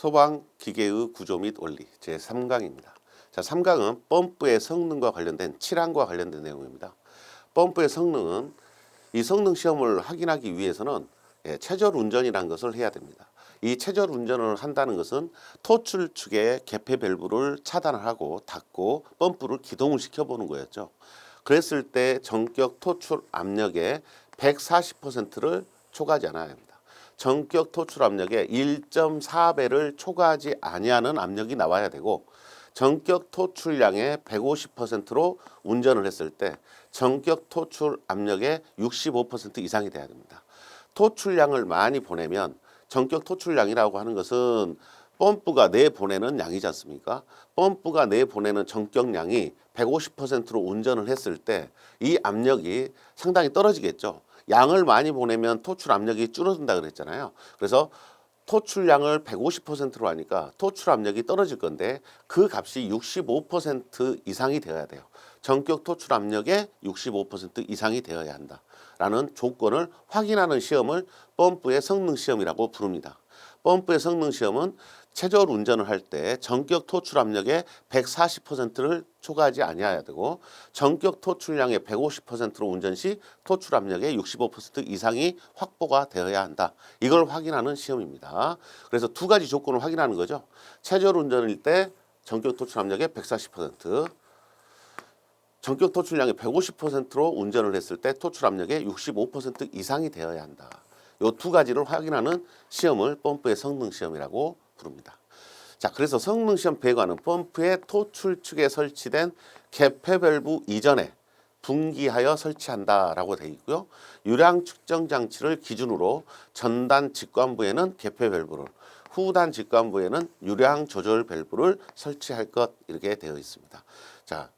소방기계의 구조 및 원리 제3강입니다. 자, 3강은 펌프의 성능과 관련된 칠항과 관련된 내용입니다. 펌프의 성능은 이 성능 시험을 확인하기 위해서는 최절 운전이라는 것을 해야 됩니다. 이 최절 운전을 한다는 것은 토출 축의 개폐 밸브를 차단하고 닫고 펌프를 기동을 시켜보는 거였죠. 그랬을 때 전격 토출 압력의 140%를 초과하지 않아야 합니다. 전격 토출 압력의 1.4배를 초과하지 아니하는 압력이 나와야 되고 전격 토출량의 150%로 운전을 했을 때 전격 토출 압력의 65% 이상이 돼야 됩니다. 토출량을 많이 보내면 전격 토출량이라고 하는 것은 펌프가 내보내는 양이지 않습니까? 펌프가 내보내는 전격량이 150%로 운전을 했을 때 이 압력이 상당히 떨어지겠죠. 양을 많이 보내면 토출 압력이 줄어든다 그랬잖아요. 그래서 토출량을 150%로 하니까 토출 압력이 떨어질 건데 그 값이 65% 이상이 되어야 돼요. 전격 토출 압력의 65% 이상이 되어야 한다라는 조건을 확인하는 시험을 펌프의 성능 시험이라고 부릅니다. 펌프의 성능 시험은 최절 운전을 할 때 전격 토출 압력의 140%를 초과하지 아니해야 되고 전격 토출량의 150%로 운전 시 토출 압력의 65% 이상이 확보가 되어야 한다. 이걸 확인하는 시험입니다. 그래서 두 가지 조건을 확인하는 거죠. 최절 운전일 때 전격 토출 압력의 140%, 전격 토출량의 150%로 운전을 했을 때 토출 압력의 65% 이상이 되어야 한다. 이 두 가지를 확인하는 시험을 펌프의 성능 시험이라고 부릅니다. 자, 그래서 성능 시험 배관은 펌프의 토출 축에 설치된 개폐 밸브 이전에 분기하여 설치한다라고 되어 있고요. 유량 측정 장치를 기준으로 전단 직관부에는 개폐 밸브를, 후단 직관부에는 유량 조절 밸브를 설치할 것 이렇게 되어 있습니다. 자,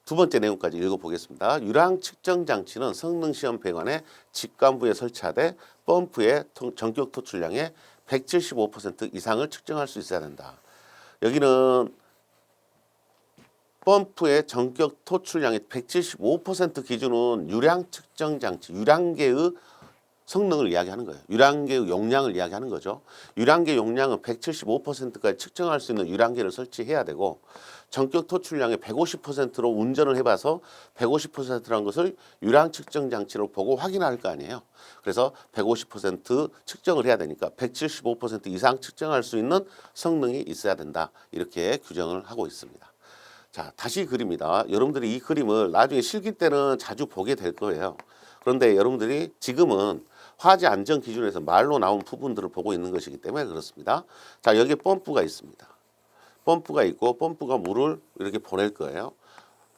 두 번째 내용까지 읽어보겠습니다. 유량 측정 장치는 성능 시험 배관의 직관부에 설치하되 펌프의 전격 토출량의 175% 이상을 측정할 수 있어야 된다. 여기는 펌프의 전격 토출량의 175% 기준은 유량 측정 장치, 유량계의 성능을 이야기하는 거예요. 유량계의 용량을 이야기하는 거죠. 유량계 용량은 175%까지 측정할 수 있는 유량계를 설치해야 되고 전격 토출량의 150%로 운전을 해봐서 150%라는 것을 유량 측정 장치로 보고 확인할 거 아니에요. 그래서 150% 측정을 해야 되니까 175% 이상 측정할 수 있는 성능이 있어야 된다. 이렇게 규정을 하고 있습니다. 자, 다시 그립니다. 여러분들이 이 그림을 나중에 실기 때는 자주 보게 될 거예요. 그런데 여러분들이 지금은 화재 안전 기준에서 말로 나온 부분들을 보고 있는 것이기 때문에 그렇습니다. 자, 여기에 펌프가 있습니다. 펌프가 있고 펌프가 물을 이렇게 보낼 거예요.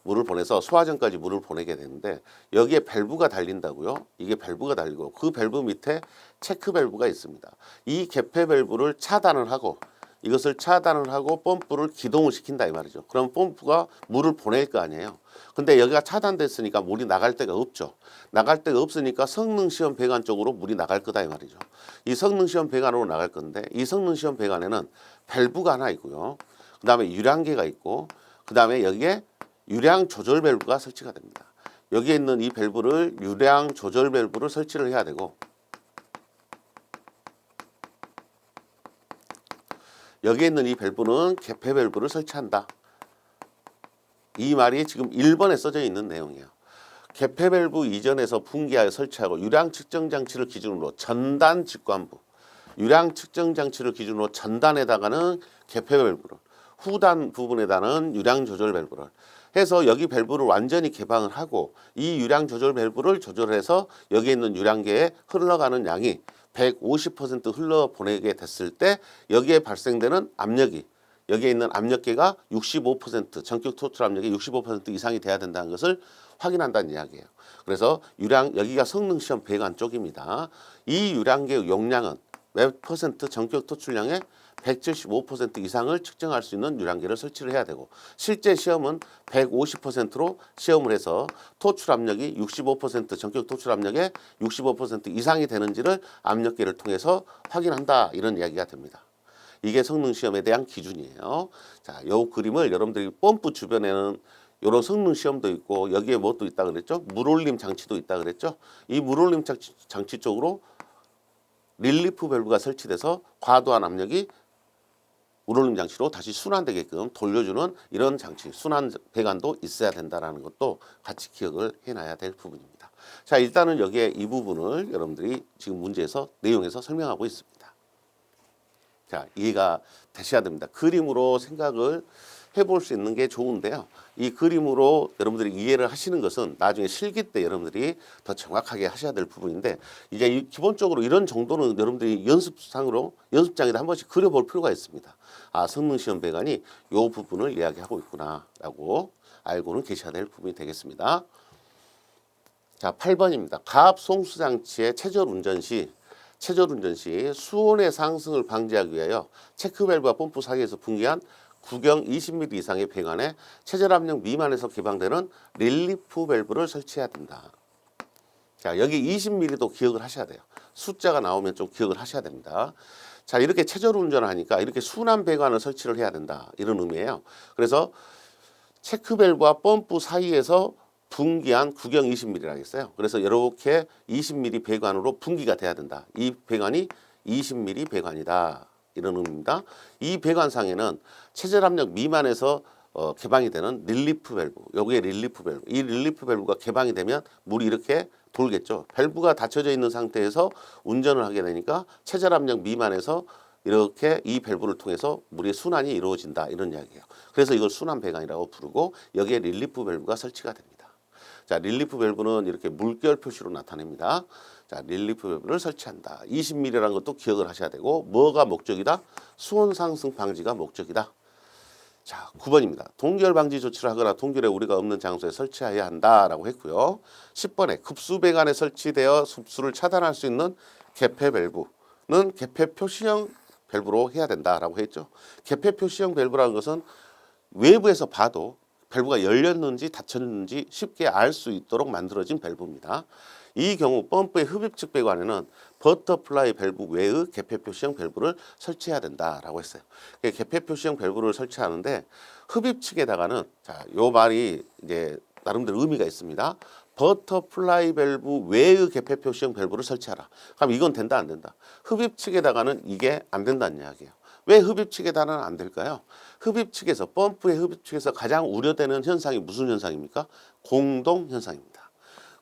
물을 보내서 소화전까지 물을 보내게 되는데 여기에 밸브가 달린다고요. 이게 밸브가 달리고 그 밸브 밑에 체크 밸브가 있습니다. 이 개폐 밸브를 차단을 하고 이것을 차단을 하고 펌프를 기동을 시킨다 이 말이죠. 그럼 펌프가 물을 보낼 거 아니에요. 근데 여기가 차단됐으니까 물이 나갈 데가 없죠. 나갈 데가 없으니까 성능시험 배관 쪽으로 물이 나갈 거다 이 말이죠. 이 성능시험 배관으로 나갈 건데 이 성능시험 배관에는 밸브가 하나 있고요. 그 다음에 유량계가 있고 그 다음에 여기에 유량 조절 밸브가 설치가 됩니다. 여기에 있는 이 밸브를 유량 조절 밸브를 설치를 해야 되고 여기에 있는 이 밸브는 개폐 밸브를 설치한다. 이 말이 지금 1번에 써져 있는 내용이에요. 개폐 밸브 이전에서 분기하여 설치하고 유량 측정 장치를 기준으로 전단 직관부, 유량 측정 장치를 기준으로 전단에다가는 개폐 밸브를, 후단 부분에다는 유량 조절 밸브를 해서 여기 밸브를 완전히 개방을 하고 이 유량 조절 밸브를 조절해서 여기에 있는 유량계에 흘러가는 양이 150% 흘러보내게 됐을 때 여기에 발생되는 압력이 여기에 있는 압력계가 65% 전격 토출 압력이 65% 이상이 돼야 된다는 것을 확인한다는 이야기예요. 그래서 유량 여기가 성능 시험 배관 쪽입니다. 이 유량계의 용량은 몇 퍼센트 전격 토출량의 175% 이상을 측정할 수 있는 유량계를 설치를 해야 되고 실제 시험은 150%로 시험을 해서 토출 압력이 65% 전격 토출 압력의 65% 이상이 되는지를 압력계를 통해서 확인한다 이런 이야기가 됩니다. 이게 성능 시험에 대한 기준이에요. 자, 이 그림을 여러분들이 펌프 주변에는 이런 성능 시험도 있고 여기에 뭣도 있다 그랬죠? 물올림 장치도 있다 그랬죠? 이 물올림 장치 쪽으로 릴리프 밸브가 설치돼서 과도한 압력이 우롤링 장치로 다시 순환되게끔 돌려주는 이런 장치, 순환 배관도 있어야 된다는 것도 같이 기억을 해놔야 될 부분입니다. 자, 일단은 여기에 이 부분을 여러분들이 지금 문제에서 내용에서 설명하고 있습니다. 자, 이해가 되셔야 됩니다. 그림으로 생각을 해볼 수 있는 게 좋은데요. 이 그림으로 여러분들이 이해를 하시는 것은 나중에 실기 때 여러분들이 더 정확하게 하셔야 될 부분인데, 이제 기본적으로 이런 정도는 여러분들이 연습상으로 연습장에다 한 번씩 그려볼 필요가 있습니다. 아, 성능시험 배관이 이 부분을 이야기하고 있구나라고 알고는 계셔야 될 부분이 되겠습니다. 자, 8번입니다. 가압 송수 장치의 체절 운전 시 수온의 상승을 방지하기 위하여 체크밸브와 펌프 사이에서 분기한 구경 20mm 이상의 배관에 체절 압력 미만에서 개방되는 릴리프 밸브를 설치해야 된다. 자, 여기 20mm도 기억을 하셔야 돼요. 숫자가 나오면 좀 기억을 하셔야 됩니다. 자, 이렇게 체절 운전을 하니까 이렇게 순환 배관을 설치를 해야 된다, 이런 의미예요. 그래서 체크밸브와 펌프 사이에서 분기한 구경 20mm라고 했어요. 그래서 이렇게 20mm 배관으로 분기가 돼야 된다. 이 배관이 20mm 배관이다, 이런 의미입니다. 이 배관상에는 체절 압력 미만에서 개방이 되는 릴리프 밸브, 여기에 릴리프 밸브, 이 릴리프 밸브가 개방이 되면 물이 이렇게 돌겠죠. 밸브가 닫혀져 있는 상태에서 운전을 하게 되니까 체절 압력 미만에서 이렇게 이 밸브를 통해서 물의 순환이 이루어진다, 이런 이야기예요. 그래서 이걸 순환 배관이라고 부르고 여기에 릴리프 밸브가 설치가 됩니다. 자, 릴리프 밸브는 이렇게 물결 표시로 나타냅니다. 자, 릴리프 밸브를 설치한다. 20mm라는 것도 기억을 하셔야 되고, 뭐가 목적이다? 수온 상승 방지가 목적이다. 자, 9번입니다. 동결 방지 조치를 하거나 동결에 우리가 없는 장소에 설치해야 한다라고 했고요. 10번에 급수 배관에 설치되어 습수를 차단할 수 있는 개폐 밸브는 개폐 표시형 밸브로 해야 된다라고 했죠. 개폐 표시형 밸브라는 것은 외부에서 봐도 밸브가 열렸는지 닫혔는지 쉽게 알 수 있도록 만들어진 밸브입니다. 이 경우 펌프의 흡입측 배관에는 버터플라이 밸브 외의 개폐 표시형 밸브를 설치해야 된다라고 했어요. 개폐 표시형 밸브를 설치하는데 흡입측에다가는, 자, 요 말이 이제 나름대로 의미가 있습니다. 버터플라이 밸브 외의 개폐 표시형 밸브를 설치하라. 그럼 이건 된다, 안 된다? 흡입측에다가는 이게 안 된다는 이야기예요. 왜 흡입측에다는 안 될까요? 흡입측에서, 펌프의 흡입측에서 가장 우려되는 현상이 무슨 현상입니까? 공동현상입니다.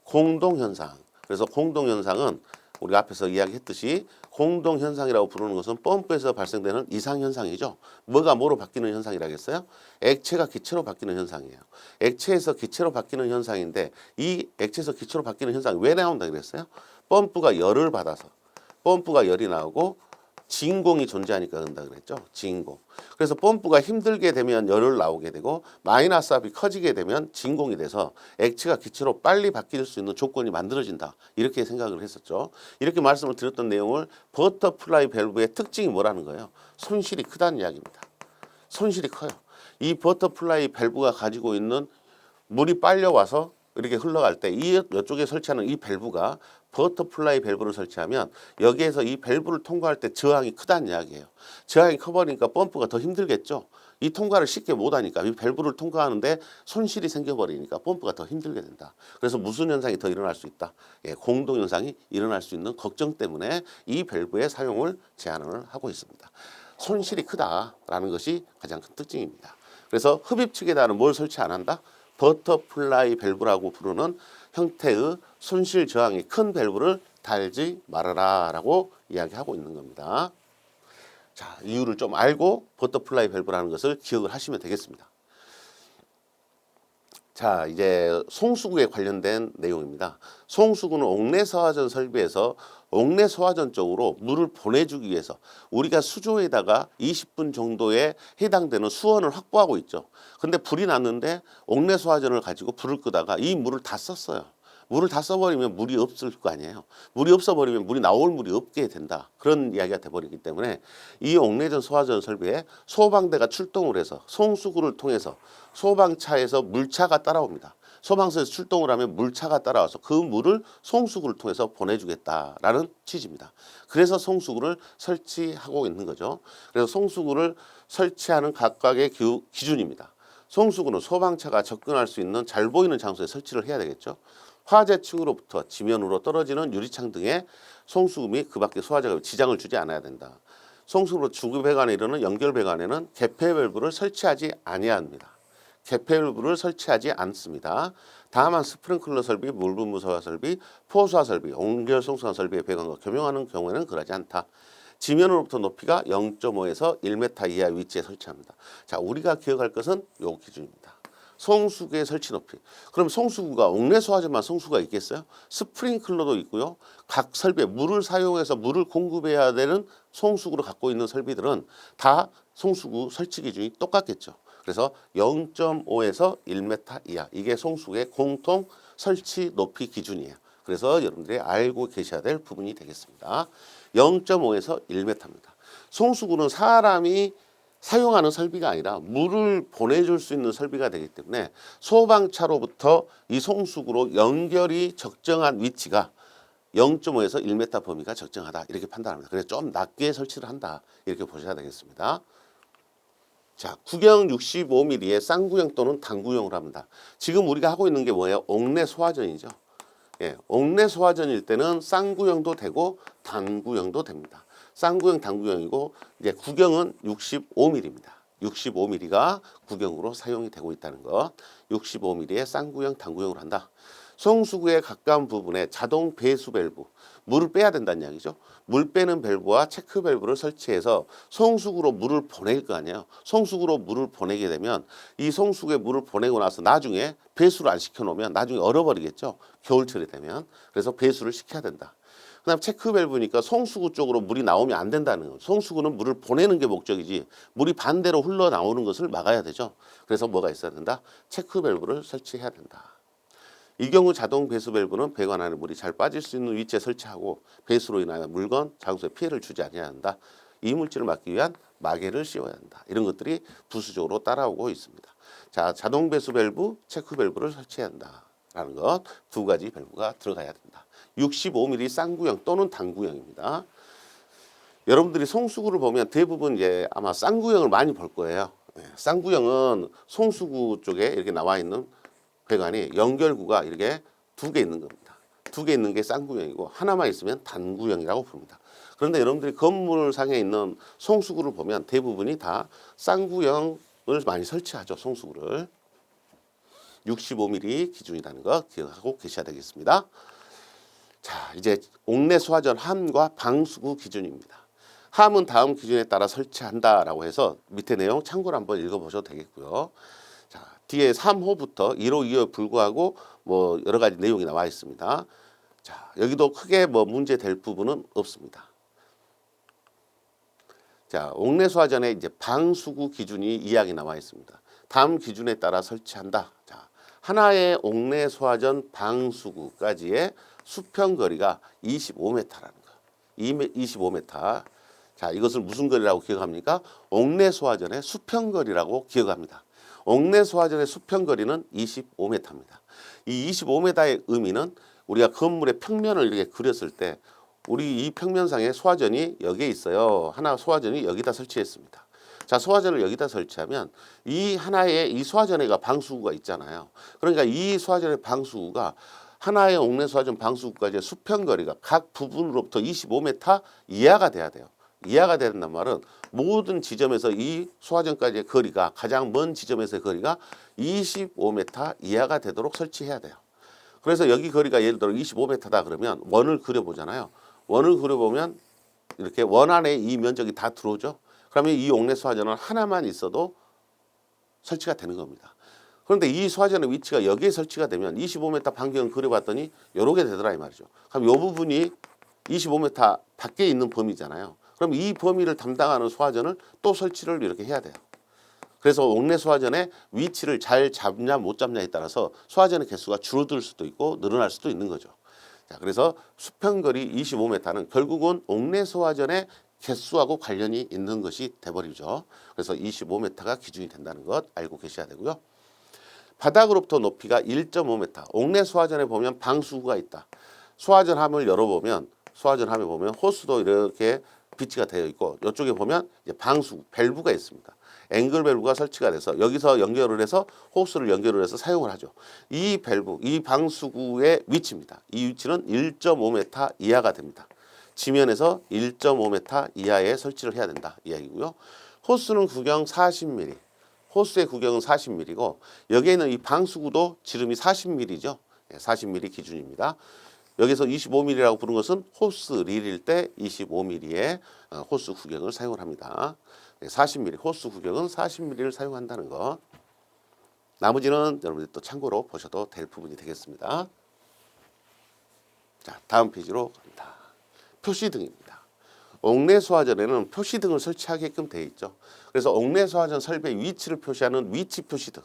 공동현상. 그래서 공동현상은 우리가 앞에서 이야기했듯이 공동현상이라고 부르는 것은 펌프에서 발생되는 이상현상이죠. 뭐가 뭐로 바뀌는 현상이라고 했어요? 액체가 기체로 바뀌는 현상이에요. 액체에서 기체로 바뀌는 현상인데, 이 액체에서 기체로 바뀌는 현상이 왜 나온다고 그랬어요? 펌프가 열을 받아서, 펌프가 열이 나오고 진공이 존재하니까 그런다 그랬죠. 진공. 그래서 펌프가 힘들게 되면 열을 나오게 되고, 마이너스 압이 커지게 되면 진공이 돼서 액체가 기체로 빨리 바뀔 수 있는 조건이 만들어진다, 이렇게 생각을 했었죠. 이렇게 말씀을 드렸던 내용을 버터플라이 밸브의 특징이 뭐라는 거예요? 손실이 크다는 이야기입니다. 손실이 커요. 이 버터플라이 밸브가 가지고 있는 물이 빨려와서 이렇게 흘러갈 때 이쪽에 설치하는 이 밸브가, 버터플라이 밸브를 설치하면 여기에서 이 밸브를 통과할 때 저항이 크다는 이야기예요. 저항이 커버리니까 펌프가 더 힘들겠죠. 이 통과를 쉽게 못하니까 이 밸브를 통과하는데 손실이 생겨버리니까 펌프가 더 힘들게 된다. 그래서 무슨 현상이 더 일어날 수 있다? 예, 공동현상이 일어날 수 있는 걱정 때문에 이 밸브의 사용을 제한을 하고 있습니다. 손실이 크다라는 것이 가장 큰 특징입니다. 그래서 흡입측에다는 뭘 설치 안 한다? 버터플라이 밸브라고 부르는 형태의 손실 저항이 큰 밸브를 달지 말아라 라고 이야기하고 있는 겁니다. 자, 이유를 좀 알고 버터플라이 밸브라는 것을 기억을 하시면 되겠습니다. 자, 이제 송수구에 관련된 내용입니다. 송수구는 옥내 소화전 설비에서 옥내 소화전 쪽으로 물을 보내주기 위해서 우리가 수조에다가 20분 정도에 해당되는 수온을 확보하고 있죠. 근데 불이 났는데 옥내 소화전을 가지고 불을 끄다가 이 물을 다 썼어요. 물을 다 써버리면 물이 없을 거 아니에요. 물이 없어버리면 물이 나올 물이 없게 된다, 그런 이야기가 돼버리기 때문에 이 옥내전 소화전 설비에 소방대가 출동을 해서 송수구를 통해서 소방차에서 물차가 따라옵니다. 소방서에서 출동을 하면 물차가 따라와서 그 물을 송수구를 통해서 보내주겠다라는 취지입니다. 그래서 송수구를 설치하고 있는 거죠. 그래서 송수구를 설치하는 각각의 기준입니다. 송수구는 소방차가 접근할 수 있는 잘 보이는 장소에 설치를 해야 되겠죠. 화재층으로부터 지면으로 떨어지는 유리창 등의 송수구 및 그 밖에 소화제가 지장을 주지 않아야 된다. 송수구로 주구 배관에 이르는 연결 배관에는 개폐 밸브를 설치하지 아니합니다. 개폐 밸브를 설치하지 않습니다. 다만 스프링클러 설비, 물분 무서화 설비, 포수화 설비, 온결 송수관 설비의 배관과 겸용하는 경우에는 그러지 않다. 지면으로부터 높이가 0.5에서 1m 이하 위치에 설치합니다. 자, 우리가 기억할 것은 요 기준입니다. 송수구의 설치 높이. 그럼 송수구가 옥내 소화전만 송수구가 있겠어요? 스프링클러도 있고요. 각 설비에 물을 사용해서 물을 공급해야 되는 송수구를 갖고 있는 설비들은 다 송수구 설치 기준이 똑같겠죠. 그래서 0.5에서 1m 이하 이게 송수구의 공통 설치 높이 기준이에요. 그래서 여러분들이 알고 계셔야 될 부분이 되겠습니다. 0.5에서 1m입니다. 송수구는 사람이 사용하는 설비가 아니라 물을 보내줄 수 있는 설비가 되기 때문에 소방차로부터 이 송수구로 연결이 적정한 위치가 0.5에서 1m 범위가 적정하다 이렇게 판단합니다. 그래서 좀 낮게 설치를 한다 이렇게 보셔야 되겠습니다. 자, 구경 65mm의 쌍구형 또는 단구형으로 합니다. 지금 우리가 하고 있는 게 뭐예요? 옥내 소화전이죠. 예, 옥내 소화전일 때는 쌍구형도 되고 단구형도 됩니다. 쌍구형, 단구형이고 이제 구경은 65mm입니다. 65mm가 구경으로 사용이 되고 있다는 것. 65mm의 쌍구형, 단구형으로 한다. 송수구에 가까운 부분에 자동 배수 밸브, 물을 빼야 된다는 이야기죠. 물 빼는 밸브와 체크 밸브를 설치해서 송수구로 물을 보낼 거 아니에요. 송수구로 물을 보내게 되면 이 송수구에 물을 보내고 나서 나중에 배수를 안 시켜놓으면 나중에 얼어버리겠죠. 겨울철이 되면. 그래서 배수를 시켜야 된다. 그 다음 체크 밸브니까 송수구 쪽으로 물이 나오면 안 된다는 거예요. 송수구는 물을 보내는 게 목적이지 물이 반대로 흘러나오는 것을 막아야 되죠. 그래서 뭐가 있어야 된다? 체크 밸브를 설치해야 된다. 이 경우 자동 배수 밸브는 배관 안에 물이 잘 빠질 수 있는 위치에 설치하고 배수로 인하여 물건, 장소에 피해를 주지 않아야 한다. 이물질을 막기 위한 마개를 씌워야 한다. 이런 것들이 부수적으로 따라오고 있습니다. 자, 자동 배수 밸브, 체크 밸브를 설치해야 한다라는 것 두 가지 밸브가 들어가야 된다. 65mm 쌍구형 또는 단구형입니다. 여러분들이 송수구를 보면 대부분 이제 아마 쌍구형을 많이 볼 거예요. 쌍구형은 송수구 쪽에 이렇게 나와 있는 배관이 연결구가 이렇게 두 개 있는 겁니다. 두 개 있는 게 쌍구형이고 하나만 있으면 단구형이라고 부릅니다. 그런데 여러분들이 건물상에 있는 송수구를 보면 대부분이 다 쌍구형을 많이 설치하죠. 송수구를. 65mm 기준이라는 거 기억하고 계셔야 되겠습니다. 자, 이제 옥내 소화전 함과 방수구 기준입니다. 함은 다음 기준에 따라 설치한다라고 해서 밑에 내용 참고로 한번 읽어보셔도 되겠고요. 자, 뒤에 3호부터 1호, 2호에 불구하고 뭐 여러 가지 내용이 나와 있습니다. 자, 여기도 크게 뭐 문제 될 부분은 없습니다. 자, 옥내 소화전에 이제 방수구 기준이 이야기 나와 있습니다. 다음 기준에 따라 설치한다. 자, 하나의 옥내 소화전 방수구까지의 수평 거리가 25m라는 거. 25m. 자, 이것을 무슨 거리라고 기억합니까? 옥내 소화전의 수평 거리라고 기억합니다. 옥내 소화전의 수평 거리는 25m입니다. 이 25m의 의미는 우리가 건물의 평면을 이렇게 그렸을 때 우리 이 평면상에 소화전이 여기에 있어요. 하나 소화전이 여기다 설치했습니다. 자, 소화전을 여기다 설치하면 이 하나의 이 소화전에가 방수구가 있잖아요. 그러니까 이 소화전의 방수구가 하나의 옥내 소화전 방수구까지의 수평 거리가 각 부분으로부터 25m 이하가 돼야 돼요. 이하가 된다는 말은 모든 지점에서 이 소화전까지의 거리가 가장 먼 지점에서의 거리가 25m 이하가 되도록 설치해야 돼요. 그래서 여기 거리가 예를 들어 25m다 그러면 원을 그려보잖아요. 원을 그려보면 이렇게 원 안에 이 면적이 다 들어오죠. 그러면 이 옥내 소화전은 하나만 있어도 설치가 되는 겁니다. 그런데 이 소화전의 위치가 여기에 설치가 되면 25m 반경을 그려봤더니 이렇게 되더라 이 말이죠. 그럼 이 부분이 25m 밖에 있는 범위잖아요. 그럼 이 범위를 담당하는 소화전을 또 설치를 이렇게 해야 돼요. 그래서 옥내 소화전의 위치를 잘 잡냐 못 잡냐에 따라서 소화전의 개수가 줄어들 수도 있고 늘어날 수도 있는 거죠. 자, 그래서 수평거리 25m는 결국은 옥내 소화전의 개수하고 관련이 있는 것이 돼버리죠. 그래서 25m가 기준이 된다는 것 알고 계셔야 되고요. 바닥으로부터 높이가 1.5m. 옥내 소화전에 보면 방수구가 있다. 소화전 함을 열어보면 소화전 함에 보면 호스도 이렇게 비치가 되어 있고 이쪽에 보면 이제 방수 밸브가 있습니다. 앵글 밸브가 설치가 돼서 여기서 연결을 해서 호스를 연결을 해서 사용을 하죠. 이 밸브, 이 방수구의 위치입니다. 이 위치는 1.5m 이하가 됩니다. 지면에서 1.5m 이하에 설치를 해야 된다 이야기고요. 호스는 구경 40mm. 호스의 구경은 40mm고 여기에 있는 이 방수구도 지름이 40mm죠. 40mm 기준입니다. 여기서 25mm라고 부른 것은 호스 릴일 때 25mm의 호스 구경을 사용을 합니다. 40mm, 호스 구경은 40mm를 사용한다는 것. 나머지는 여러분들 또 참고로 보셔도 될 부분이 되겠습니다. 자, 다음 페이지로 갑니다. 표시등입니다. 옥내 소화전에는 표시등을 설치하게끔 되어 있죠. 그래서 옥내 소화전 설비의 위치를 표시하는 위치 표시등,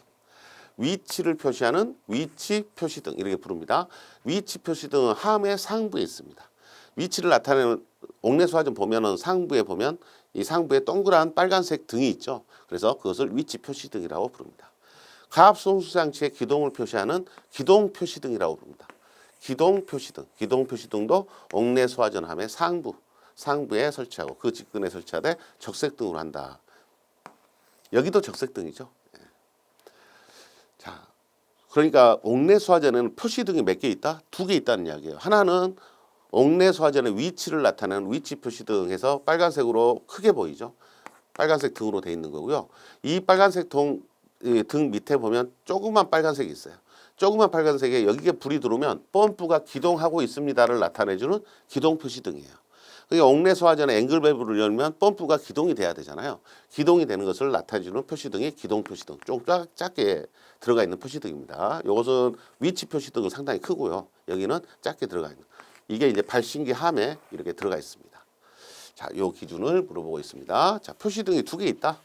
위치를 표시하는 위치 표시등 이렇게 부릅니다. 위치 표시등은 함의 상부에 있습니다. 위치를 나타내는 옥내 소화전 보면은 상부에 보면 이 상부에 동그란 빨간색 등이 있죠. 그래서 그것을 위치 표시등이라고 부릅니다. 가압 송수 장치의 기동을 표시하는 기동 표시등이라고 부릅니다. 기동 표시등, 기동 표시등도 옥내 소화전 함의 상부에 설치하고 그 직근에 설치하되 적색등으로 한다. 여기도 적색등이죠. 자, 그러니까 옥내 소화전에는 표시등이 몇 개 있다? 2개 있다는 이야기예요. 하나는 옥내 소화전의 위치를 나타내는 위치 표시등에서 빨간색으로 크게 보이죠. 빨간색 등으로 되어 있는 거고요. 이 빨간색 등 밑에 보면 조그만 빨간색이 있어요. 조그만 빨간색에 여기에 불이 들어오면 펌프가 기동하고 있습니다를 나타내주는 기동 표시등이에요. 그러니까 옥내 소화전의 앵글 밸브를 열면 펌프가 기동이 돼야 되잖아요. 기동이 되는 것을 나타내주는 표시등이 기동 표시등. 좀 작게 들어가 있는 표시등입니다. 이것은 위치 표시등은 상당히 크고요. 여기는 작게 들어가 있는. 이게 이제 발신기 함에 이렇게 들어가 있습니다. 자, 요 기준을 물어보고 있습니다. 자, 표시등이 2개 있다.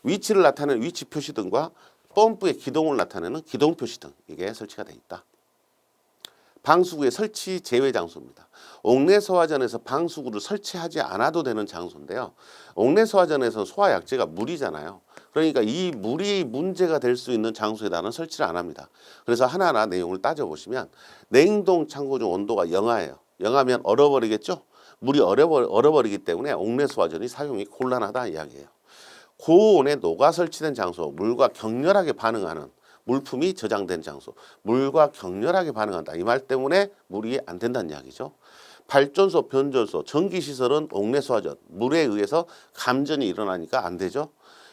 위치를 나타내는 위치 표시등과 펌프의 기동을 나타내는 기동 표시등 이게 설치가 되어 있다. 방수구의 설치 제외 장소입니다. 옥내 소화전에서 방수구를 설치하지 않아도 되는 장소인데요. 옥내 소화전에서 소화약제가 물이잖아요. 그러니까 이 물이 문제가 될 수 있는 장소에다는 설치를 안 합니다. 그래서 하나하나 내용을 따져보시면 냉동 창고 중 온도가 영하예요. 영하면 얼어버리겠죠. 물이 얼어버리기 때문에 옥내 소화전이 사용이 곤란하다 이야기예요. 고온에 녹아 설치된 장소, 물과 격렬하게 반응하는 물품이 저장된 장소, 물과 격렬하게 반응한다. 이 말 때문에 물이 안 된다는 이야기죠. 발전소, 변전소, 전기시설은 옥내 소화전, 물에 의해서 감전이 일어나니까 안 되죠.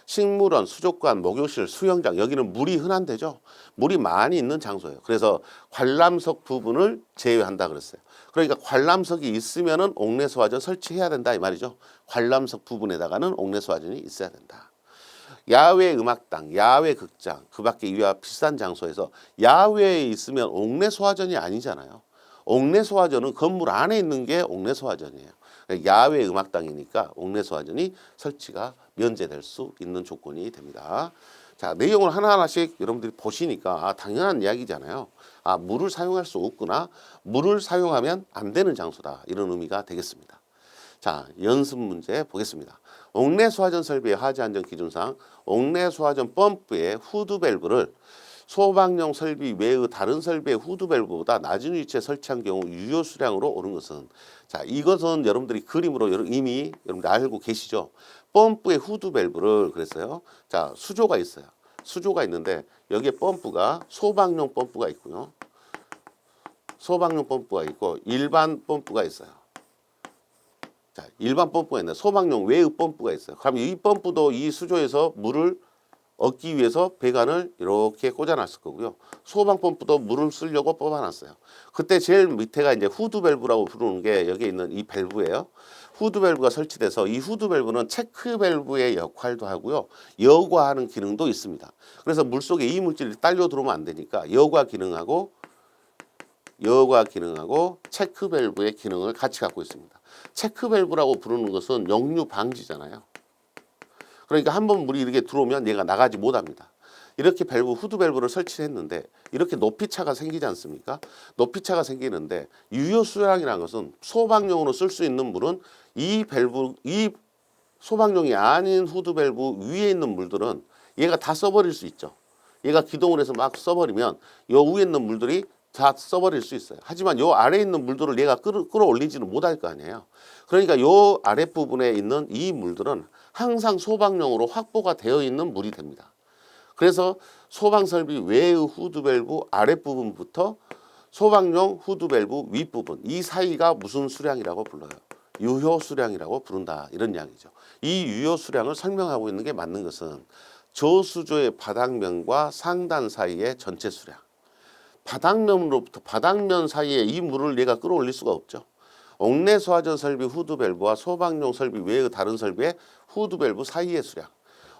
식물원, 수족관, 목욕실, 수영장 여기는 물이 흔한데죠. 물이 많이 있는 장소예요. 그래서 관람석 부분을 제외한다 그랬어요. 그러니까 관람석이 있으면은 옥내 소화전 설치해야 된다 이 말이죠. 관람석 부분에다가는 옥내 소화전이 있어야 된다. 야외 음악당, 야외 극장, 그 밖에 이와 비슷한 장소에서 야외에 있으면 옥내 소화전이 아니잖아요. 옥내 소화전은 건물 안에 있는 게 옥내 소화전이에요. 야외 음악당이니까 옥내 소화전이 설치가 면제될 수 있는 조건이 됩니다. 자, 내용을 하나하나씩 여러분들이 보시니까 당연한 이야기잖아요. 물을 사용할 수 없구나. 물을 사용하면 안 되는 장소다. 이런 의미가 되겠습니다. 자, 연습 문제 보겠습니다. 옥내 소화전 설비의 화재 안전 기준상 옥내 소화전 펌프의 후드 밸브를 소방용 설비 외의 다른 설비의 후드 밸브보다 낮은 위치에 설치한 경우 유효 수량으로 오른 것은, 자, 이것은 여러분들이 그림으로 이미 여러분들 알고 계시죠. 펌프의 후드 밸브를 그랬어요. 자, 수조가 있어요. 수조가 있는데 여기에 펌프가 소방용 펌프가 있고요. 소방용 펌프가 있고 일반 펌프가 있어요. 자, 일반 펌프가 있는데 소방용 외의 펌프가 있어요. 그럼 이 펌프도 이 수조에서 물을 얻기 위해서 배관을 이렇게 꽂아놨을 거고요. 소방 펌프도 물을 쓰려고 뽑아놨어요. 그때 제일 밑에가 이제 후드 밸브라고 부르는 게 여기 있는 이 밸브예요. 후드 밸브가 설치돼서 이 후드 밸브는 체크 밸브의 역할도 하고요. 여과하는 기능도 있습니다. 그래서 물속에 이물질이 딸려 들어오면 안 되니까 여과 기능하고 체크 밸브의 기능을 같이 갖고 있습니다. 체크 밸브라고 부르는 것은 역류 방지잖아요. 그러니까 한번 물이 이렇게 들어오면 얘가 나가지 못합니다. 이렇게 밸브, 후드 밸브를 설치했는데 이렇게 높이차가 생기지 않습니까? 높이차가 생기는데 유효 수량이라는 것은 소방용으로 쓸 수 있는 물은 이 소방용이 아닌 후드 밸브 위에 있는 물들은 얘가 다 써버릴 수 있죠. 얘가 기동을 해서 막 써버리면 요 위에 있는 물들이 다 써버릴 수 있어요. 하지만 요 아래에 있는 물들을 얘가 끌어올리지는 못할 거 아니에요. 그러니까 요 아랫부분에 있는 이 물들은 항상 소방용으로 확보가 되어 있는 물이 됩니다. 그래서 소방설비 외의 후드 밸브 아랫부분부터 소방용 후드 밸브 윗부분 이 사이가 무슨 수량이라고 불러요? 유효 수량이라고 부른다 이런 이야기죠. 이 유효 수량을 설명하고 있는 게 맞는 것은 저수조의 바닥면과 상단 사이의 전체 수량. 바닥면으로부터 바닥면 사이에 이 물을 얘가 끌어올릴 수가 없죠. 옥내 소화전 설비 후드 밸브와 소방용 설비 외의 다른 설비의 후드 밸브 사이의 수량.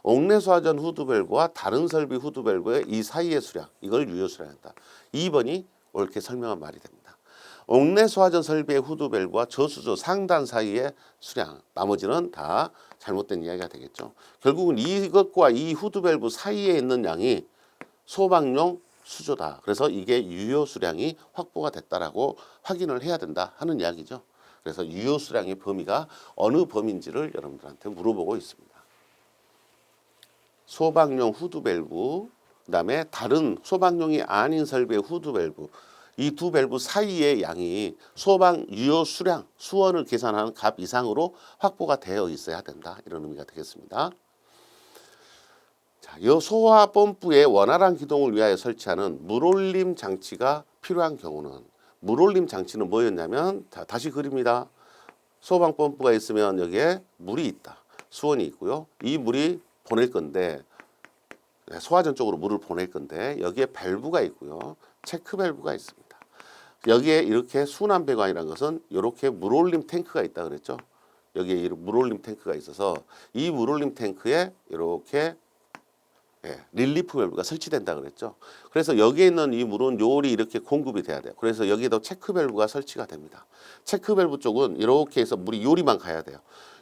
옥내 소화전 후드 밸브와 다른 설비 후드 밸브의 이 사이의 수량. 이걸 유효 수량이다. 2번이 옳게 설명한 말이 됩니다. 옥내 소화전 설비의 후드 밸브와 저수조 상단 사이의 수량. 나머지는 다 잘못된 이야기가 되겠죠. 결국은 이것과 이 후드 밸브 사이에 있는 양이 소방용 수조다. 그래서 이게 유효 수량이 확보가 됐다라고 확인을 해야 된다 하는 이야기죠. 그래서 유효 수량의 범위가 어느 범위인지를 여러분들한테 물어보고 있습니다. 소방용 후드 밸브, 그다음에 다른 소방용이 아닌 설비의 후드 밸브, 이 두 밸브 사이의 양이 소방 유효 수량, 수원을 계산하는 값 이상으로 확보가 되어 있어야 된다. 이런 의미가 되겠습니다. 자, 이 소화 펌프의 원활한 기동을 위하여 설치하는 물올림 장치가 필요한 경우는, 물올림 장치는 뭐였냐면, 자, 다시 그립니다. 소방 펌프가 있으면 여기에 물이 있다. 수원이 있고요. 이 물이 보낼 건데, 소화전 쪽으로 물을 보낼 건데 여기에 밸브가 있고요. 체크 밸브가 있습니다. 여기에 이렇게 순환 배관이라는 것은 이렇게 물올림 탱크가 있다 그랬죠. 여기에 물올림 탱크가 있어서 이 물올림 탱크에 이렇게 릴리프 밸브가 설치된다 그랬죠. 그래서 여기에 있는 이 물은 요리 이렇게 공급이 돼야 돼요. 그래서 여기에도 체크 밸브가 설치가 됩니다. 체크 밸브 쪽은 이렇게 해서 물이 요리만 가야 돼요.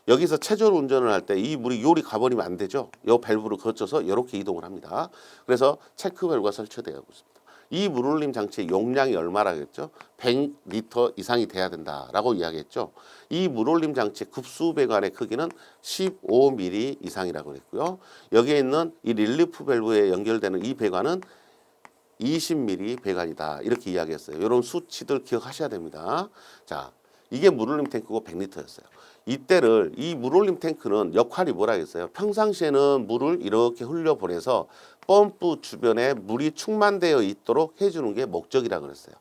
여기서 체조 운전을 할 때 이 물이 요리 가버리면 안 되죠. 이 밸브를 거쳐서 이렇게 이동을 합니다. 그래서 체크 밸브가 설치되어 있습니다. 이 물올림 장치의 용량이 얼마라겠죠? 100리터 이상이 돼야 된다라고 이야기했죠. 이 물올림 장치의 급수 배관의 크기는 15mm 이상이라고 그랬고요. 여기에 있는 이 릴리프 밸브에 연결되는 이 배관은 20mm 배관이다. 이렇게 이야기했어요. 이런 수치들 기억하셔야 됩니다. 자, 이게 물올림 탱크고 100리터였어요. 이때를 이 물올림 탱크는 역할이 뭐라 했어요? 평상시에는 물을 이렇게 흘려보내서 펌프 주변에 물이 충만되어 있도록 해주는 게 목적이라 그랬어요.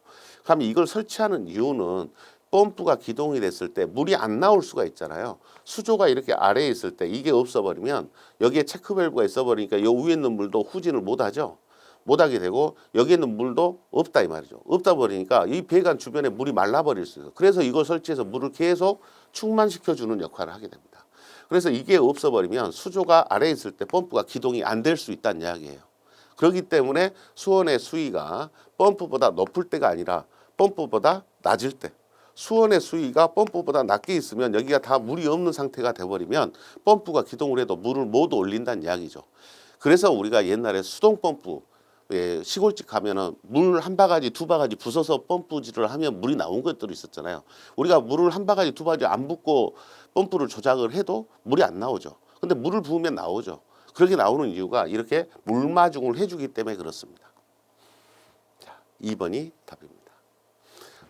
그럼 이걸 설치하는 이유는 펌프가 기동이 됐을 때 물이 안 나올 수가 있잖아요. 수조가 이렇게 아래에 있을 때 이게 없어버리면 여기에 체크 밸브가 있어버리니까 이 위에 있는 물도 후진을 못하죠. 못하게 되고 여기 있는 물도 없다 이 말이죠. 없다 버리니까 이 배관 주변에 물이 말라버릴 수 있어요. 그래서 이걸 설치해서 물을 계속 충만시켜주는 역할을 하게 됩니다. 그래서 이게 없어버리면 수조가 아래에 있을 때 펌프가 기동이 안 될 수 있다는 이야기예요. 그렇기 때문에 수원의 수위가 펌프보다 높을 때가 아니라 펌프보다 낮을 때, 수원의 수위가 펌프보다 낮게 있으면 여기가 다 물이 없는 상태가 돼버리면 펌프가 기동을 해도 물을 못 올린다는 이야기죠. 그래서 우리가 옛날에 수동 펌프, 시골집 가면은 물 한 바가지 두 바가지 부숴서 펌프질을 하면 물이 나온 것들이 있었잖아요. 우리가 물을 한 바가지 두 바가지 안 붓고 펌프를 조작을 해도 물이 안 나오죠. 근데 물을 부으면 나오죠. 그렇게 나오는 이유가 이렇게 물마중을 해주기 때문에 그렇습니다. 자, 2번이 답입니다.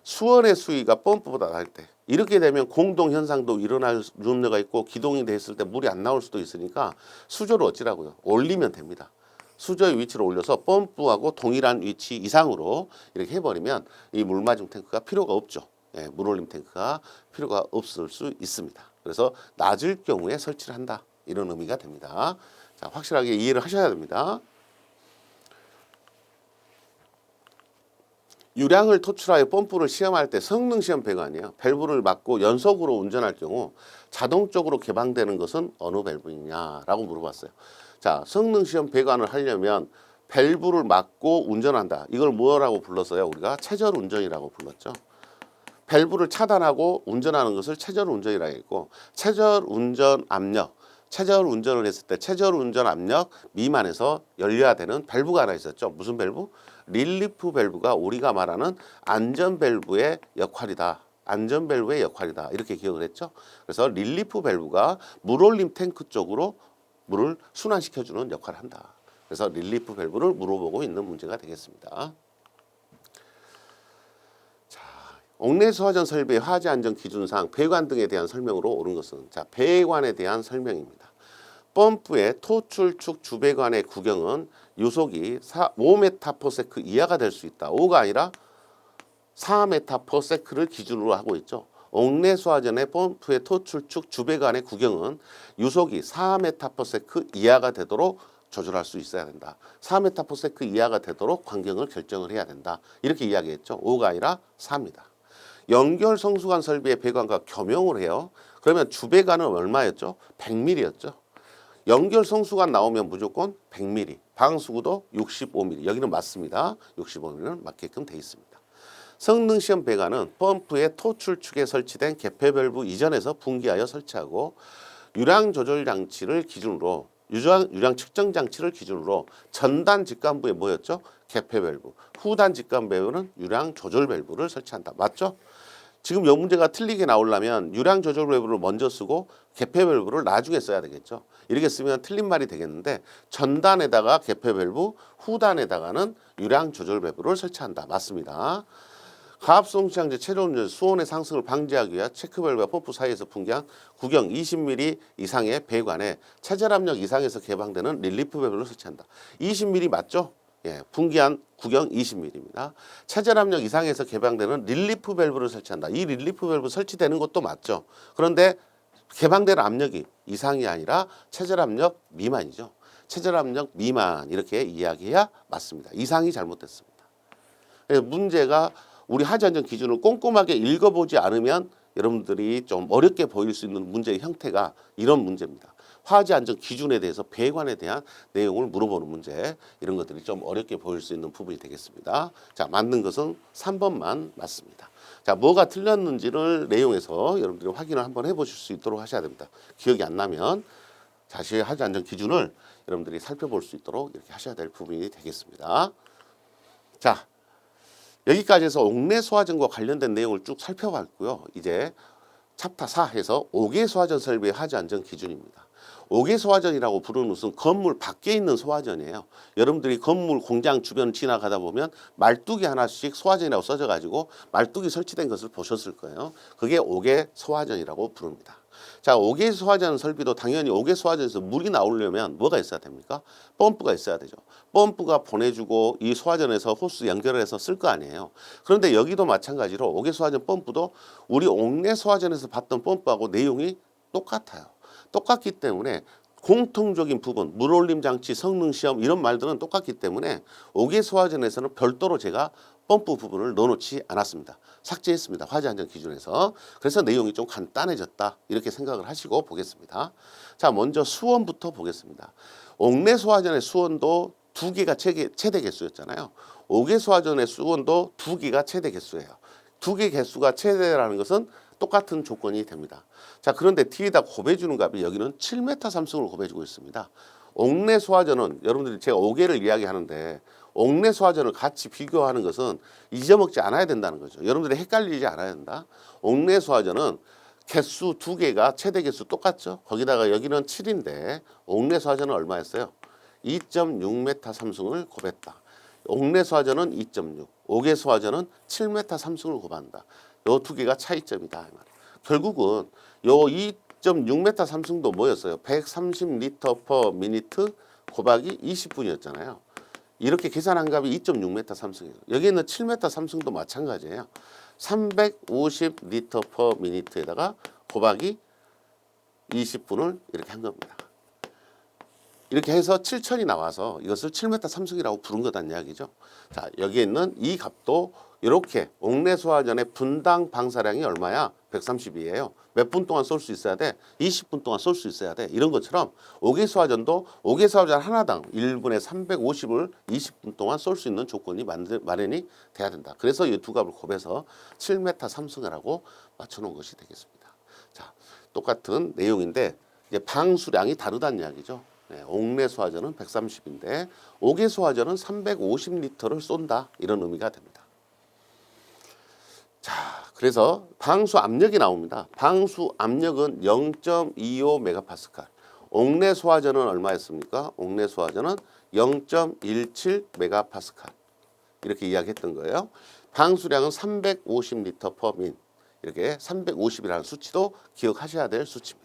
수원의 수위가 펌프보다 낮을 때 이렇게 되면 공동현상도 일어날 염려가 있고 기동이 됐을 때 물이 안 나올 수도 있으니까 수조를 어찌라고요? 올리면 됩니다. 수조의 위치를 올려서 펌프하고 동일한 위치 이상으로 이렇게 해버리면 이 물마중 탱크가 필요가 없죠. 물올림 탱크가 필요가 없을 수 있습니다. 그래서 낮을 경우에 설치를 한다. 이런 의미가 됩니다. 자, 확실하게 이해를 하셔야 됩니다. 유량을 토출하여 펌프를 시험할 때 성능 시험 배관이에요. 밸브를 막고 연속으로 운전할 경우 자동적으로 개방되는 것은 어느 밸브이냐라고 물어봤어요. 자, 성능 시험 배관을 하려면 밸브를 막고 운전한다. 이걸 뭐라고 불렀어요? 우리가 체절 운전이라고 불렀죠. 밸브를 차단하고 운전하는 것을 체절 운전이라고 했고, 체절 운전 압력, 체절 운전을 했을 때 체절 운전 압력 미만에서 열려야 되는 밸브가 하나 있었죠. 무슨 밸브? 릴리프 밸브가 우리가 말하는 안전 밸브의 역할이다. 안전 밸브의 역할이다. 이렇게 기억을 했죠. 그래서 릴리프 밸브가 물올림 탱크 쪽으로 물을 순환시켜주는 역할을 한다. 그래서 릴리프 밸브를 물어보고 있는 문제가 되겠습니다. 자, 옥내 소화전 설비의 화재 안전 기준상 배관 등에 대한 설명으로 옳은 것은, 자, 배관에 대한 설명입니다. 펌프의 토출축 주배관의 구경은 유속이 5m/s 이하가 될 수 있다. 5가 아니라 4m/s를 기준으로 하고 있죠. 옥내 소화전의 펌프의 토출축 주배관의 구경은 유속이 4m/s 이하가 되도록 조절할 수 있어야 된다. 4m/s 이하가 되도록 환경을 결정을 해야 된다. 이렇게 이야기했죠. 5가 아니라 4입니다. 연결 성수관 설비의 배관과 겸용을 해요. 그러면 주배관은 얼마였죠? 100mm였죠. 연결 성수관 나오면 무조건 100mm, 방수구도 65mm. 여기는 맞습니다. 65mm는 맞게끔 돼 있습니다. 성능시험 배관은 펌프의 토출축에 설치된 개폐 밸브 이전에서 분기하여 설치하고 유량 조절 장치를 기준으로 유량 측정 장치를 기준으로 전단 직관부에 뭐였죠? 개폐 밸브. 후단 직관부에는 유량 조절 밸브를 설치한다. 맞죠? 지금 이 문제가 틀리게 나오려면 유량 조절 밸브를 먼저 쓰고 개폐 밸브를 나중에 써야 되겠죠. 이렇게 쓰면 틀린 말이 되겠는데 전단에다가 개폐 밸브, 후단에다가는 유량 조절 밸브를 설치한다. 맞습니다. 가압성 시장제 최저운전 수온의 상승을 방지하기 위해 체크밸브와 펌프 사이에서 분기한 구경 20mm 이상의 배관에 체결압력 이상에서 개방되는 릴리프 밸브를 설치한다. 20mm 맞죠? 예, 분기한 구경 20mm입니다. 체결압력 이상에서 개방되는 릴리프 밸브를 설치한다. 이 릴리프 밸브 설치되는 것도 맞죠. 그런데 개방되는 압력이 이상이 아니라 체결압력 미만이죠. 체결압력 미만 이렇게 이야기해야 맞습니다. 이상이 잘못됐습니다. 문제가 우리 하지안전 기준을 꼼꼼하게 읽어보지 않으면 여러분들이 좀 어렵게 보일 수 있는 문제의 형태가 이런 문제입니다. 화재안전 기준에 대해서 배관에 대한 내용을 물어보는 문제, 이런 것들이 좀 어렵게 보일 수 있는 부분이 되겠습니다. 자, 맞는 것은 3번만 맞습니다. 자, 뭐가 틀렸는지를 내용에서 여러분들이 확인을 한번 해보실 수 있도록 하셔야 됩니다. 기억이 안 나면 다시 화재안전 기준을 여러분들이 살펴볼 수 있도록 이렇게 하셔야 될 부분이 되겠습니다. 자, 여기까지 해서 옥내 소화전과 관련된 내용을 쭉 살펴봤고요. 이제 챕터 4에서 5개 소화전 설비의 화재안전 기준입니다. 5개 소화전이라고 부르는 것은 건물 밖에 있는 소화전이에요. 여러분들이 건물 공장 주변 지나가다 보면 말뚝이 하나씩 소화전이라고 써져 가지고 말뚝이 설치된 것을 보셨을 거예요. 그게 5개 소화전이라고 부릅니다. 자, 5개 소화전 설비도 당연히 5개 소화전에서 물이 나오려면 뭐가 있어야 됩니까? 펌프가 있어야 되죠. 펌프가 보내주고 이 소화전에서 호스 연결해서 쓸 거 아니에요. 그런데 여기도 마찬가지로 5개 소화전 펌프도 우리 옥내 소화전에서 봤던 펌프하고 내용이 똑같아요. 똑같기 때문에 공통적인 부분, 물올림 장치, 성능 시험 이런 말들은 똑같기 때문에 5개 소화전에서는 별도로 제가 펌프 부분을 넣어놓지 않았습니다. 삭제했습니다. 화재안전 기준에서. 그래서 내용이 좀 간단해졌다 이렇게 생각을 하시고 보겠습니다. 자, 먼저 수원부터 보겠습니다. 옥내 소화전의 수원도 2개가 최대 개수였잖아요. 5개 소화전의 수원도 2개가 최대 개수예요. 2개 개수가 최대라는 것은 똑같은 조건이 됩니다. 자, 그런데 뒤에다 곱해주는 값이 여기는 7m 3승을 곱해주고 있습니다. 옥내 소화전은 여러분들이 제가 5개를 이야기하는데 옥내 소화전을 같이 비교하는 것은 잊어먹지 않아야 된다는 거죠. 여러분들이 헷갈리지 않아야 된다. 옥내 소화전은 개수 2개가 최대 개수 똑같죠. 거기다가 여기는 7인데 옥내 소화전은 얼마였어요? 2.6m 3승을 곱했다. 옥내 소화전은 2.6, 5개 소화전은 7m 3승을 곱한다. 요 2개가 차이점이다. 결국은 요 2.6m 3승도 뭐였어요? 130L/min 곱하기 20분이었잖아요. 이렇게 계산한 값이 2.6m 3승이에요. 여기 있는 7m 3승도 마찬가지예요. 350L/min에다가 곱하기 20분을 이렇게 한 겁니다. 이렇게 해서 7천이 나와서 이것을 7m 3승이라고 부른 거다는 이야기죠. 자, 여기에 있는 이 값도 이렇게 옥내 소화전의 분당 방사량이 얼마야? 130이에요. 몇 분 동안 쏠 수 있어야 돼? 20분 동안 쏠 수 있어야 돼. 이런 것처럼 5개 소화전도 5개 소화전 하나당 1분에 350을 20분 동안 쏠 수 있는 조건이 마련이 돼야 된다. 그래서 이 두 값을 곱해서 7m 3승이라고 맞춰놓은 것이 되겠습니다. 자, 똑같은 내용인데 이제 방수량이 다르다는 이야기죠. 네, 옥내 소화전은 130인데 5개 소화전은 350L를 쏜다. 이런 의미가 됩니다. 자, 그래서 방수 압력이 나옵니다. 방수 압력은 0.25MPa. 옥내 소화전은 얼마였습니까? 옥내 소화전은 0.17MPa. 이렇게 이야기했던 거예요. 방수량은 350L/min. 이렇게 350이라는 수치도 기억하셔야 될 수치입니다.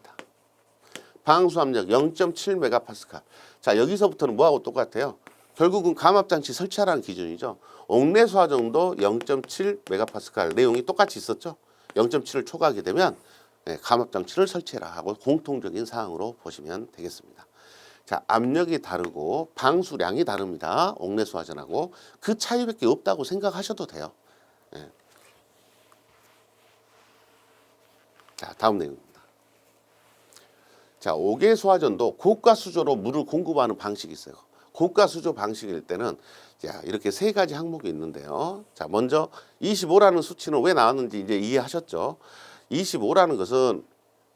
방수 압력 0.7MPa. 자, 여기서부터는 뭐하고 똑같아요? 결국은 감압장치 설치하라는 기준이죠. 옥내 소화전도 0.7MPa 내용이 똑같이 있었죠. 0.7을 초과하게 되면 감압장치를 설치해라 하고 공통적인 사항으로 보시면 되겠습니다. 자, 압력이 다르고 방수량이 다릅니다. 옥내수화전하고 그 차이밖에 없다고 생각하셔도 돼요. 예. 자, 다음 내용입니다. 자, 옥외수화전도 고가 수조로 물을 공급하는 방식이 있어요. 고가 수조 방식일 때는 자, 이렇게 세 가지 항목이 있는데요. 자, 먼저 25라는 수치는 왜 나왔는지 이제 이해하셨죠? 25라는 것은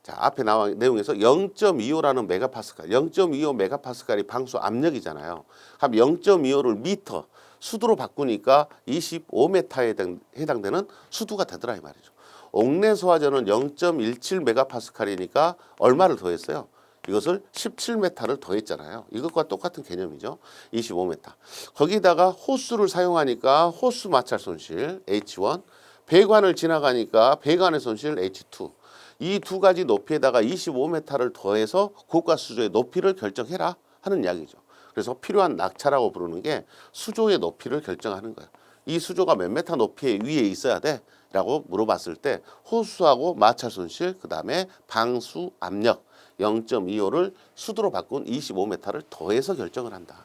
자, 앞에 나온 내용에서 0.25라는 메가파스칼, 0.25 메가파스칼이 방수 압력이잖아요. 그럼 0.25를 미터, 수도로 바꾸니까 25m에 해당되는 수도가 되더라 이 말이죠. 옥내수화전은 0.17 메가파스칼이니까 얼마를 더했어요? 이것을 17m를 더했잖아요. 이것과 똑같은 개념이죠. 25m. 거기다가 호수를 사용하니까 호수 마찰 손실 H1, 배관을 지나가니까 배관의 손실 H2. 이 두 가지 높이에다가 25m를 더해서 고가 수조의 높이를 결정해라 하는 이야기죠. 그래서 필요한 낙차라고 부르는 게 수조의 높이를 결정하는 거예요. 이 수조가 몇 메타 높이 위에 있어야 돼? 라고 물어봤을 때 호수하고 마찰 손실, 그 다음에 방수 압력 0.25를 수도로 바꾼 25m를 더해서 결정을 한다.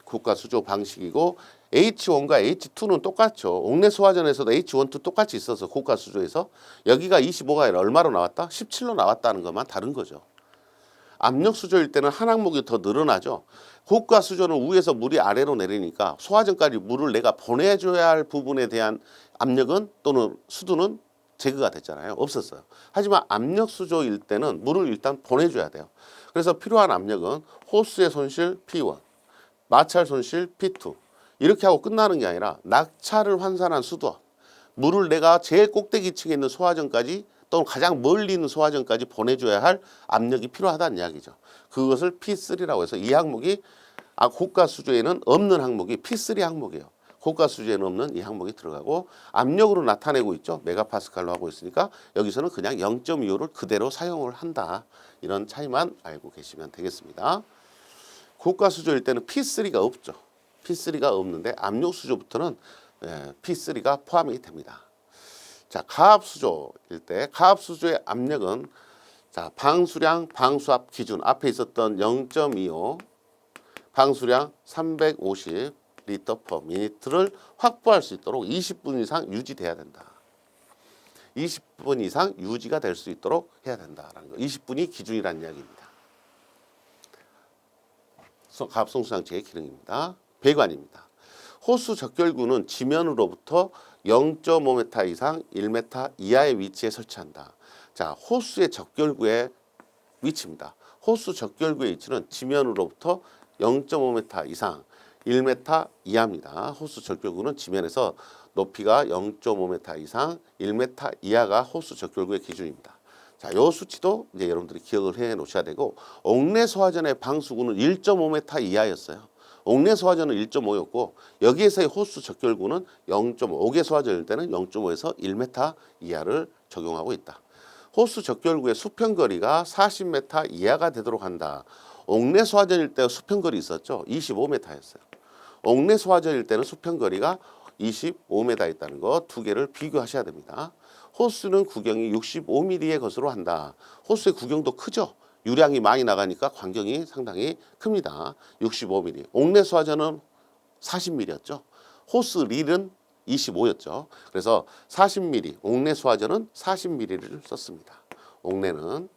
고가 수조 방식이고 H1과 H2는 똑같죠. 옥내수화전에서도 H1, 2 똑같이 있어서 고가 수조에서 여기가 25가 아니라 얼마로 나왔다? 17로 나왔다는 것만 다른 거죠. 압력 수조일 때는 한 항목이 더 늘어나죠. 고가 수조는 위에서 물이 아래로 내리니까 소화전까지 물을 내가 보내줘야 할 부분에 대한 압력은 또는 수도는 제거가 됐잖아요. 없었어요. 하지만 압력 수조일 때는 물을 일단 보내줘야 돼요. 그래서 필요한 압력은 호수의 손실 P1, 마찰 손실 P2 이렇게 하고 끝나는 게 아니라 낙차를 환산한 수도, 물을 내가 제일 꼭대기 층에 있는 소화전까지 또는 가장 멀리 있는 소화전까지 보내줘야 할 압력이 필요하다는 이야기죠. 그것을 P3라고 해서 이 항목이 고가 수조에는 없는 항목이 P3 항목이에요. 고가 수조에는 없는 이 항목이 들어가고 압력으로 나타내고 있죠. 메가파스칼로 하고 있으니까 여기서는 그냥 0.25를 그대로 사용을 한다. 이런 차이만 알고 계시면 되겠습니다. 고가 수조일 때는 P3가 없죠. P3가 없는데 압력 수조부터는 P3가 포함이 됩니다. 자, 가압 수조일 때 가압 수조의 압력은 자, 방수량, 방수압 기준 앞에 있었던 0.25 방수량 350 리터 퍼 미니트를 확보할 수 있도록 20분 이상 유지돼야 된다. 20분 이상 유지가 될 수 있도록 해야 된다라는 거. 20분이 기준이라는 이야기입니다. 가압송수장치의 기능입니다. 배관입니다. 호수 적결구는 지면으로부터 0.5m 이상 1m 이하의 위치에 설치한다. 자, 호수의 적결구의 위치입니다. 호수 적결구의 위치는 지면으로부터 0.5m 이상 1m 이하입니다. 호수 적결구는 지면에서 높이가 0.5m 이상 1m 이하가 호수 적결구의 기준입니다. 자, 요 수치도 이제 여러분들이 기억을 해 놓으셔야 되고 옥내소화전의 방수구는 1.5m 이하였어요. 옥내소화전은 1.5였고 여기에서의 호수 적결구는 0.5, 옥외소화전일 때는 0.5에서 1m 이하를 적용하고 있다. 호수 적결구의 수평거리가 40m 이하가 되도록 한다. 옥내소화전일 때 수평거리 있었죠. 25m였어요. 옥내소화전일 때는 수평거리가 25m 있다는 거 두 개를 비교하셔야 됩니다. 호수는 구경이 65mm의 것으로 한다. 호수의 구경도 크죠. 유량이 많이 나가니까 광경이 상당히 큽니다. 65mm. 옥내소화전은 40mm였죠. 호수 릴은 25였죠. 그래서 40mm, 옥내소화전은 40mm를 썼습니다. 옥내는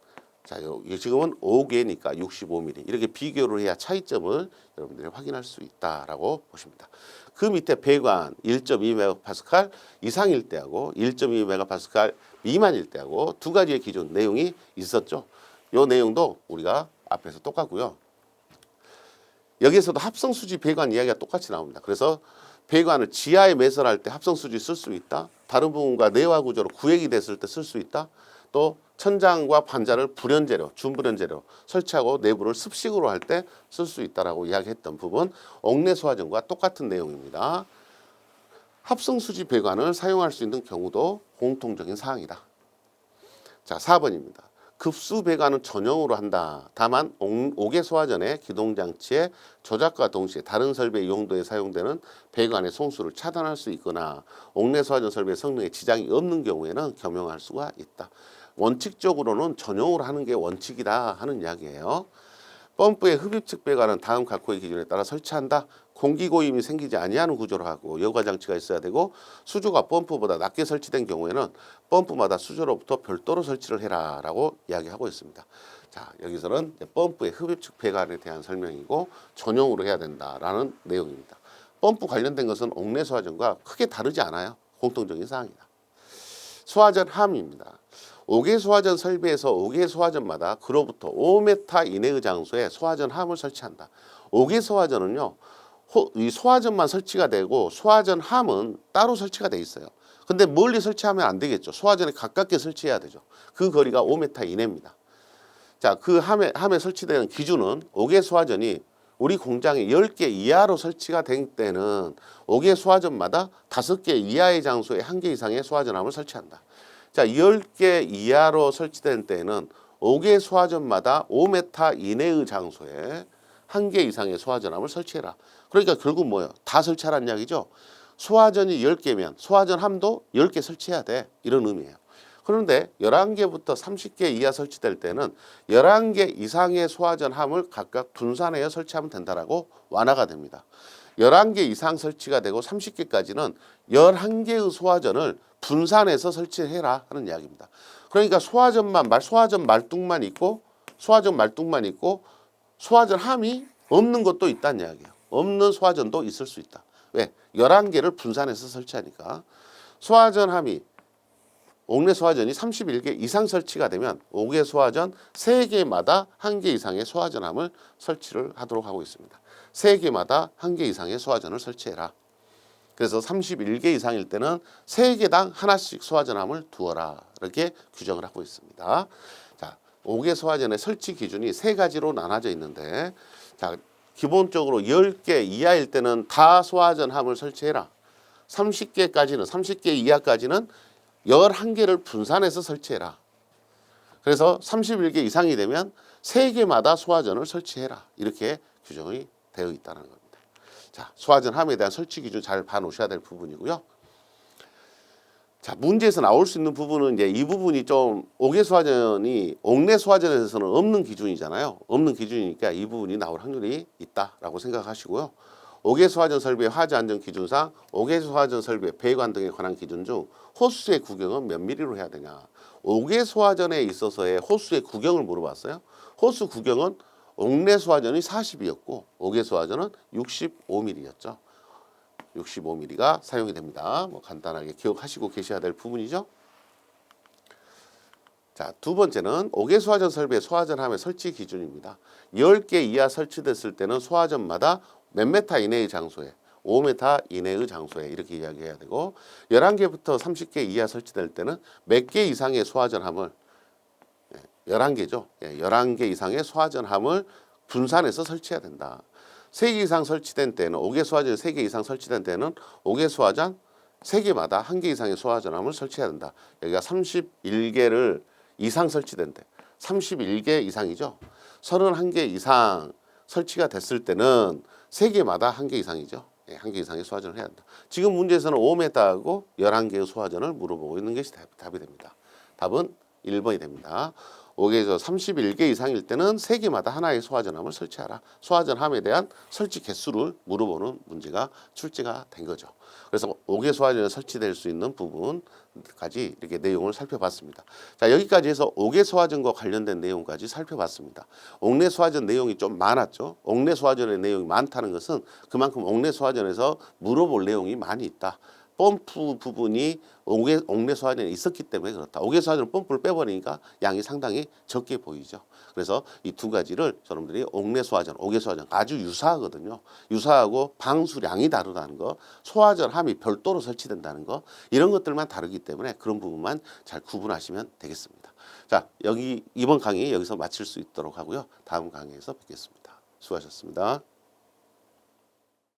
자, 지금은 5개니까 65mm. 이렇게 비교를 해야 차이점을 여러분들이 확인할 수 있다라고 보십니다. 그 밑에 배관 1.2메가파스칼 이상일 때하고 1.2메가파스칼 미만일 때하고 두 가지의 기준 내용이 있었죠. 이 내용도 우리가 앞에서 똑같고요. 여기에서도 합성수지 배관 이야기가 똑같이 나옵니다. 그래서 배관을 지하에 매설할 때 합성수지 쓸 수 있다. 다른 부분과 내화 구조로 구획이 됐을 때 쓸 수 있다. 또 천장과 반자를 불연재료, 준불연재료 설치하고 내부를 습식으로 할 때 쓸 수 있다라고 이야기했던 부분 옥내소화전과 똑같은 내용입니다. 합성수지 배관을 사용할 수 있는 경우도 공통적인 사항이다. 자, 4번입니다. 급수 배관은 전용으로 한다. 다만 옥외 소화전의 기동장치의 조작과 동시에 다른 설비 용도에 사용되는 배관의 송수를 차단할 수 있거나 옥내 소화전 설비의 성능에 지장이 없는 경우에는 겸용할 수가 있다. 원칙적으로는 전용으로 하는 게 원칙이다 하는 이야기예요. 펌프의 흡입측 배관은 다음 각호의 기준에 따라 설치한다. 공기 고임이 생기지 아니하는 구조로 하고 여과 장치가 있어야 되고 수조가 펌프보다 낮게 설치된 경우에는 펌프마다 수조로부터 별도로 설치를 해라라고 이야기하고 있습니다. 자, 여기서는 펌프의 흡입측 배관에 대한 설명이고 전용으로 해야 된다라는 내용입니다. 펌프 관련된 것은 옥내 소화전과 크게 다르지 않아요. 공통적인 사항이다. 소화전 함입니다. 5개 소화전 설비에서 5개 소화전마다 그로부터 5m 이내의 장소에 소화전 함을 설치한다. 5개 소화전은요, 이 소화전만 설치가 되고 소화전 함은 따로 설치가 돼 있어요. 근데 멀리 설치하면 안 되겠죠. 소화전에 가깝게 설치해야 되죠. 그 거리가 5m 이내입니다. 자, 그 함에 설치되는 기준은 5개 소화전이 우리 공장에 10개 이하로 설치가 된 때는 5개 소화전마다 5개 이하의 장소에 1개 이상의 소화전함을 설치한다. 자, 10개 이하로 설치된 때에는 5개 소화전마다 5m 이내의 장소에 1개 이상의 소화전함을 설치해라. 그러니까 결국 뭐예요? 다 설치하라는 이야기죠. 소화전이 10개면 소화전 함도 10개 설치해야 돼. 이런 의미예요. 그런데 11개부터 30개 이하 설치될 때는 11개 이상의 소화전 함을 각각 분산하여 설치하면 된다라고 완화가 됩니다. 11개 이상 설치가 되고 30개까지는 11개의 소화전을 분산해서 설치해라 하는 이야기입니다. 그러니까 소화전 말뚝만 있고 소화전 함이 없는 것도 있다는 이야기예요. 없는 소화전도 있을 수 있다. 왜? 11개를 분산해서 설치하니까. 소화전 함이 옥내 소화전이 31개 이상 설치가 되면 5개 소화전 3개마다 1개 이상의 소화전함을 설치를 하도록 하고 있습니다. 3개마다 1개 이상의 소화전을 설치해라. 그래서 31개 이상일 때는 3개당 하나씩 소화전함을 두어라. 이렇게 규정을 하고 있습니다. 자, 5개 소화전의 설치 기준이 3가지로 나눠져 있는데, 자, 기본적으로 10개 이하일 때는 다 소화전함을 설치해라. 30개 이하까지는 11개를 분산해서 설치해라. 그래서 31개 이상이 되면 3개마다 소화전을 설치해라. 이렇게 규정이 되어 있다는 겁니다. 자, 소화전 함에 대한 설치 기준 잘 봐놓으셔야 될 부분이고요. 자, 문제에서 나올 수 있는 부분은 이제 이 부분이 좀 옥외 소화전이 옥내 소화전에서는 없는 기준이잖아요. 없는 기준이니까 이 부분이 나올 확률이 있다라고 생각하시고요. 옥외 소화전 설비의 화재 안전 기준상 옥외 소화전 설비의 배관 등에 관한 기준 중 호수의 구경은 몇 미리로 해야 되냐. 옥외 소화전에 있어서의 호수의 구경을 물어봤어요. 호수 구경은 옥내 소화전이 40이었고 옥외 소화전은 65mm였죠. 65mm가 사용이 됩니다. 뭐 간단하게 기억하시고 계셔야 될 부분이죠. 자, 두 번째는 옥외 소화전 설비의 소화전함의 설치 기준입니다. 10개 이하 설치됐을 때는 소화전마다 몇 메타 이내의 장소에 5m 이내의 장소에 이렇게 이야기해야 되고 11개부터 30개 이하 설치될 때는 몇 개 이상의 소화전함을 11개죠. 11개 이상의 소화전함을 분산해서 설치해야 된다. 3개 이상 설치된 때는 5개 소화전이 3개 이상 설치된 때는 5개 소화전 3개마다 1개 이상의 소화전함을 설치해야 된다. 여기가 31개를 이상 설치된 때 31개 이상이죠. 31개 이상 설치가 됐을 때는 3개마다 1개 이상이죠. 1개 이상의 소화전을 해야 한다. 지금 문제에서는 5m하고 11개의 소화전을 물어보고 있는 것이 답이 됩니다. 답은 1번이 됩니다. 5개에서 31개 이상일 때는 3개마다 하나의 소화전함을 설치하라. 소화전함에 대한 설치 개수를 물어보는 문제가 출제가 된 거죠. 그래서 5개 소화전에 설치될 수 있는 부분까지 이렇게 내용을 살펴봤습니다. 자, 여기까지 해서 5개 소화전과 관련된 내용까지 살펴봤습니다. 옥내 소화전 내용이 좀 많았죠. 옥내 소화전의 내용이 많다는 것은 그만큼 옥내 소화전에서 물어볼 내용이 많이 있다. 펌프 부분이 옥내 소화전에 있었기 때문에 그렇다. 옥외 소화전은 펌프를 빼버리니까 양이 상당히 적게 보이죠. 그래서 이 두 가지를 여러분들이 옥내 소화전, 옥외 소화전 아주 유사하거든요. 유사하고 방수량이 다르다는 거, 소화전 함이 별도로 설치된다는 거, 이런 것들만 다르기 때문에 그런 부분만 잘 구분하시면 되겠습니다. 자, 이번 강의 여기서 마칠 수 있도록 하고요. 다음 강의에서 뵙겠습니다. 수고하셨습니다.